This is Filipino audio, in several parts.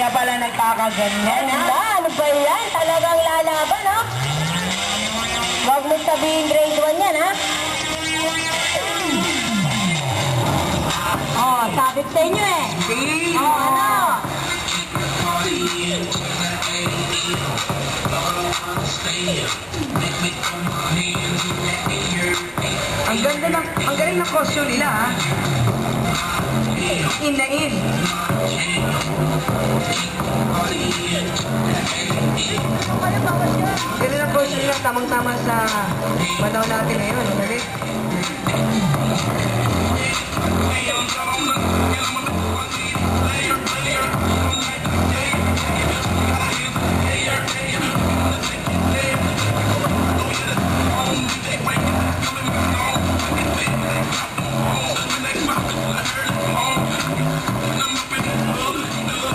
Kaya pala nagkakaganyan, ha? Ano ba yan? Talagang lalaban, ha? Huwag mo sabihin grade 1 yan, ha? Oh, sabit sa inyo eh. Sige. Oh, ano? Ang galing ng costume nila, ha? In na in. Galing ng costume nila, tamang-tama sa panahon natin ngayon. Galing.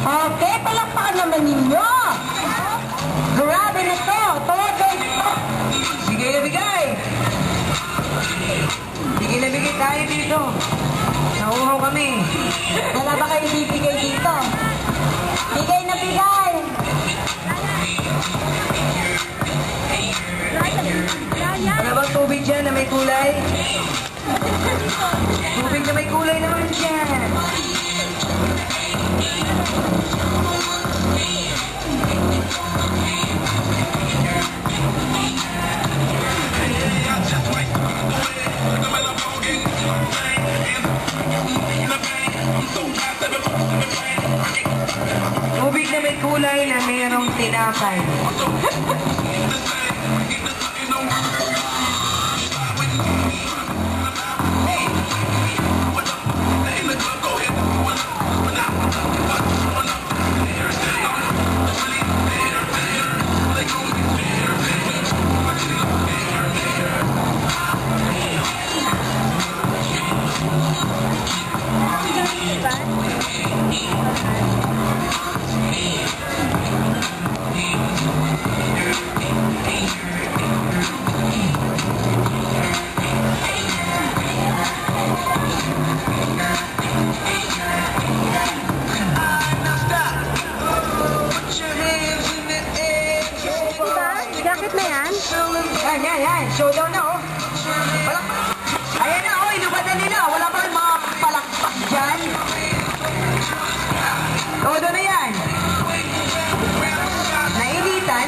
Okay, palakpakan naman ninyo. Grabe na to. Todo ito. Bigay na bigay. Bigay na bigay tayo dito. Nauhaw kami. Wala ba kayo bibigay dito? Bigay na bigay. Ano bang tubig dyan na may kulay? Tubig na may kulay naman dyan. Tubig na may kulay na mayroong tinapay. Jacket na yan? Yan. Showdown na, oh. Ayan na, oh. Inubatan nila. Wala pa rin mga palakpak dyan. Todo na yan. Nainitan.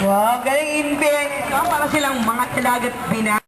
Wow, galing in fairness, no? Para silang mga talagat bina.